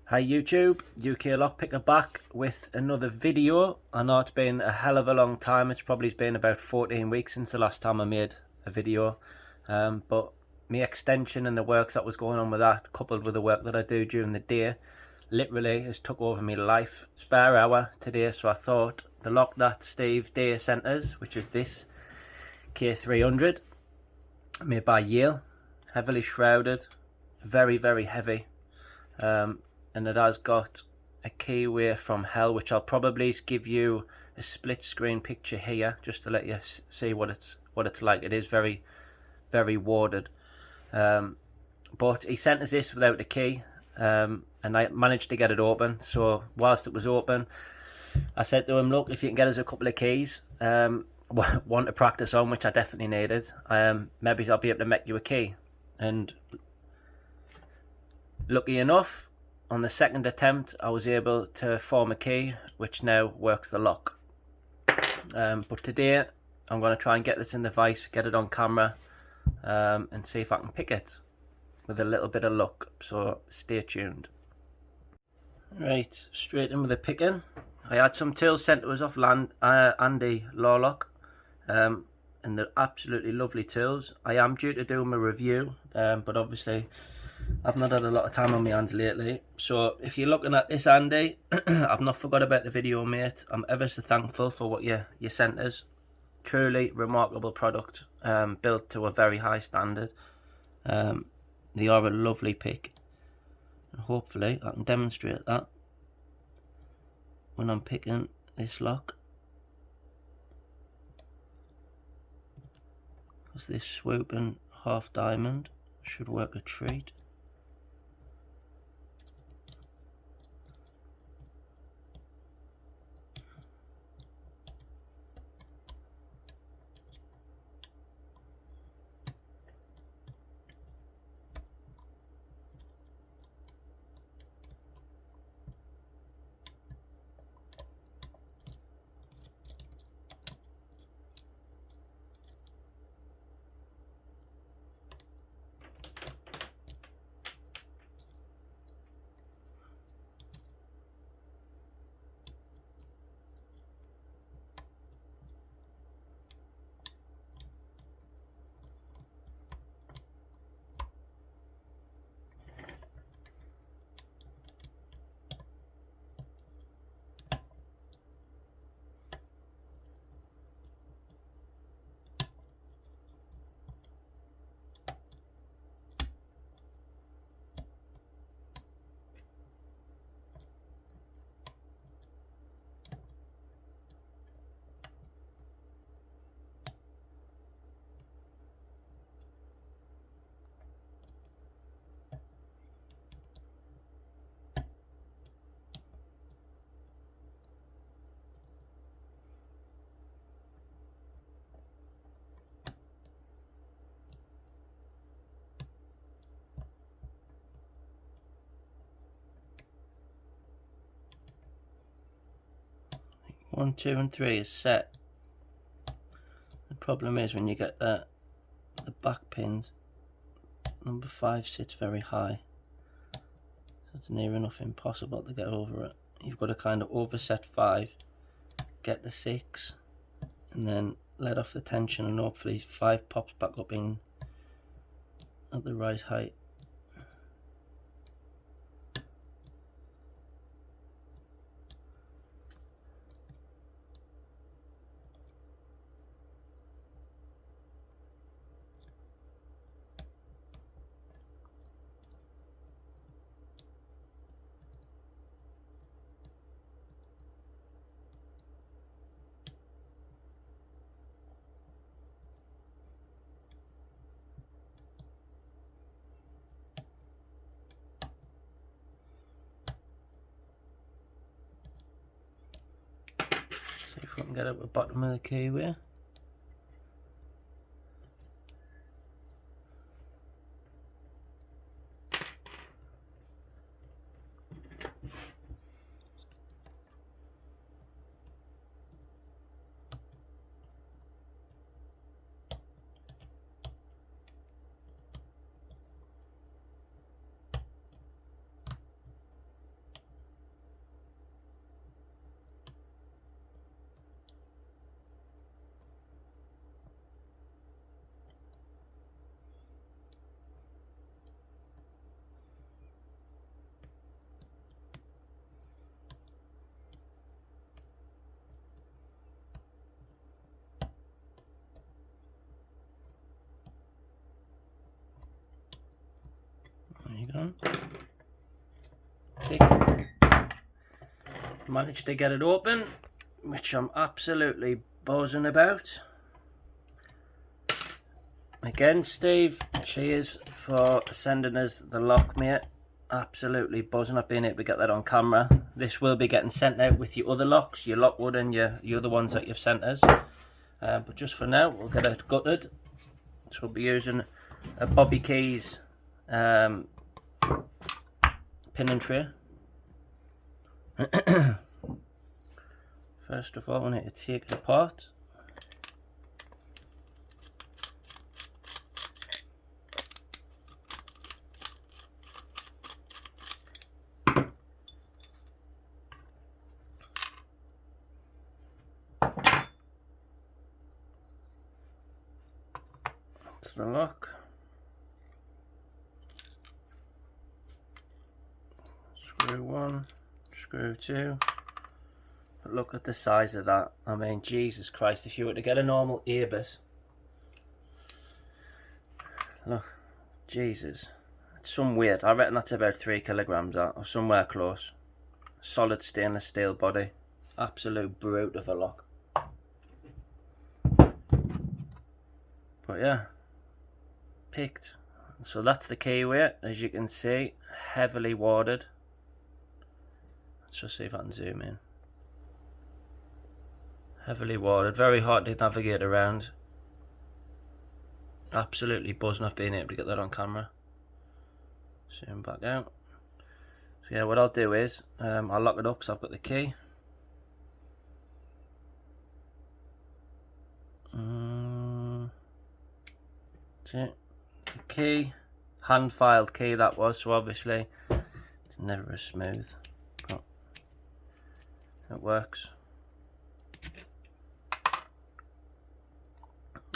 Hi YouTube, Uklockpicka back with another video. I know it's been a hell of a long time. It's probably been about 14 weeks since the last time I made a video. But my extension and the work that was going on with that, coupled with the work that I do during the day, literally has took over my life. Spare hour today, so I thought the lock that Steve Day sent us, which is this K300, made by Yale, heavily shrouded, very heavy. And it has got a keyway from hell, which I'll probably give you a split screen picture here just to let you see what it's like. It is very warded, but he sent us this without the key, and I managed to get it open. So whilst it was open, I said to him, look, if you can get us a couple of keys, one to practice on, which I definitely needed, maybe I'll be able to make you a key. And lucky enough, on the second attempt I was able to form a key which now works the lock. But today I'm going to try and get this in the vise, get it on camera, and see if I can pick it with a little bit of luck, so stay tuned. Right, straight in with the picking. I had some tools sent to us off Andy Lawlock, and they're absolutely lovely tools. I am due to do my review, but obviously I've not had a lot of time on my hands lately. So if you're looking at this, Andy, I've not forgot about the video, mate. I'm ever so thankful for what you sent us. Truly remarkable product, built to a very high standard. They are a lovely pick, and hopefully I can demonstrate that when I'm picking this lock, because this swooping half diamond should work a treat. One, two, and three is set. The problem is when you get the back pins, number 5 sits very high, so it's near enough impossible to get over it. You've got to kind of overset 5, get the 6, and then let off the tension, and hopefully 5 pops back up in at the right height. See if we can get at the bottom of the keyway. you go. Managed to get it open, which I'm absolutely buzzing about. Again, Steve, cheers for sending us the lock, mate. Absolutely buzzing. I've been able to get that on camera. This will be getting sent out with your other locks, your Lockwood and your other ones that you've sent us. But just for now, we'll get it gutted. So we'll be using a Bobby Keys pin and tray. First of all, I need to take it apart. That's the lock. Screw one, screw two. But look at the size of that. I mean, Jesus Christ, if you were to get a normal earbus, look, Jesus, it's some weird. I reckon that's about 3 kilograms, that, or somewhere close. Solid stainless steel body, absolute brute of a lock. But yeah, picked. So that's the key weight, as you can see, heavily warded. Let's just see if I can zoom in. Heavily warded, very hard to navigate around. Absolutely buzzing off being able to get that on camera. Zoom back out. So yeah, what I'll do is, I'll lock it up because I've got the key. That's it. The key, hand filed key that was, so obviously it's never as smooth, but it works.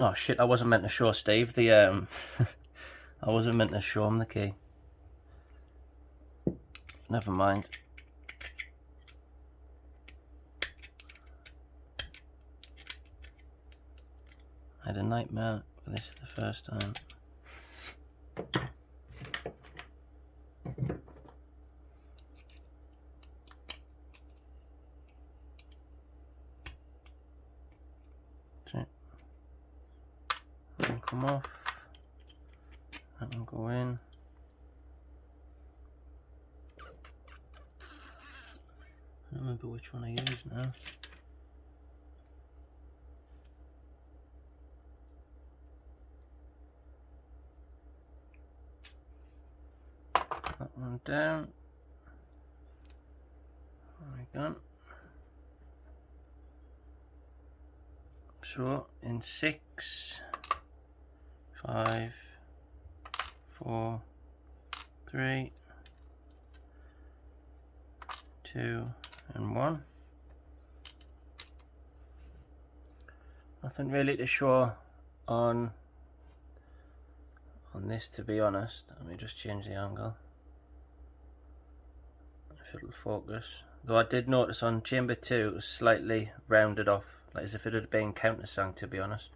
Oh shit, I wasn't meant to show Steve the I wasn't meant to show him the key. Never mind. I had a nightmare with this the first time. That one come off, that one go in. I don't remember which one I used now. That one down. There we go. So in 6, 5, 4, 3, 2, and 1. Nothing really to show on this, to be honest. Let me just change the angle, if it'll focus. Though I did notice on chamber 2 it was slightly rounded off, like as if it had been countersunk, to be honest.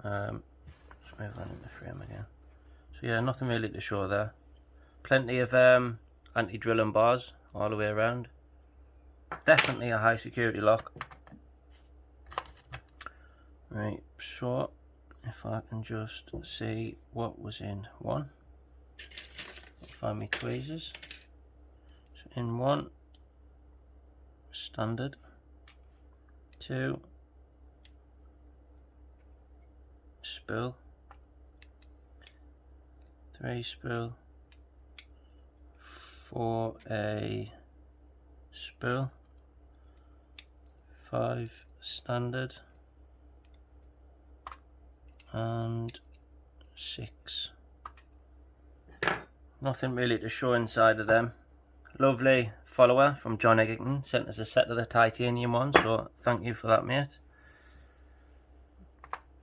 Let's move that into frame again. So yeah, nothing really to show there. Plenty of anti-drilling bars all the way around. Definitely a high security lock. Right, so if I can just see what was in 1. Find me tweezers. So in 1, standard. 2, spool. 3, spool. 4, a spool. 5, standard. And 6. Nothing really to show inside of them. Lovely follower from John Egerton sent us a set of the titanium ones, so thank you for that, mate.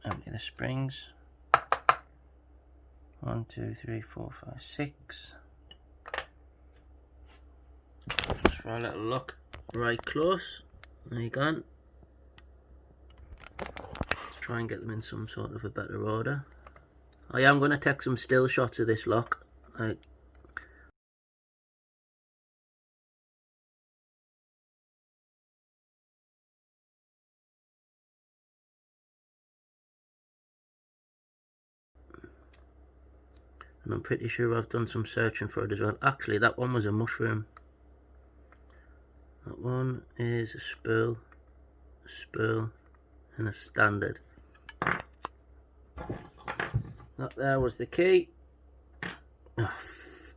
Empty the springs. 1, 2, 3, 4, 5, 6. Just for a little look right close. There you go. Try and get them in some sort of a better order. I am going to take some still shots of this lock. I and I'm pretty sure I've done some searching for it as well. Actually, that one was a mushroom. That one is a spool, and a standard. That there was the key. Oh,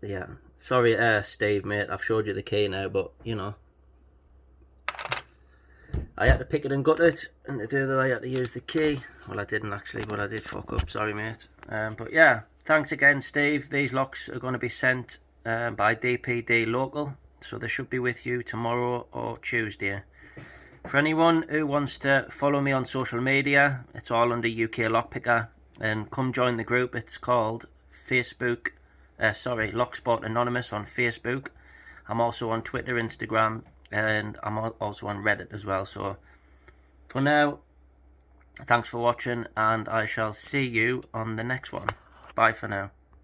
yeah, sorry Steve mate, I've showed you the key now, but you know, I had to pick it and gut it, and to do that I had to use the key. Well, I didn't actually, but I did fuck up, sorry mate. But yeah, thanks again Steve. These locks are going to be sent by DPD local, so they should be with you tomorrow or Tuesday. For anyone who wants to follow me on social media, it's all under UK Lockpicker, and come join the group. It's called LOCKSPORT Anonymous on Facebook. I'm also on Twitter, Instagram, and I'm also on Reddit as well. So for now, thanks for watching, and I shall see you on the next one. Bye for now.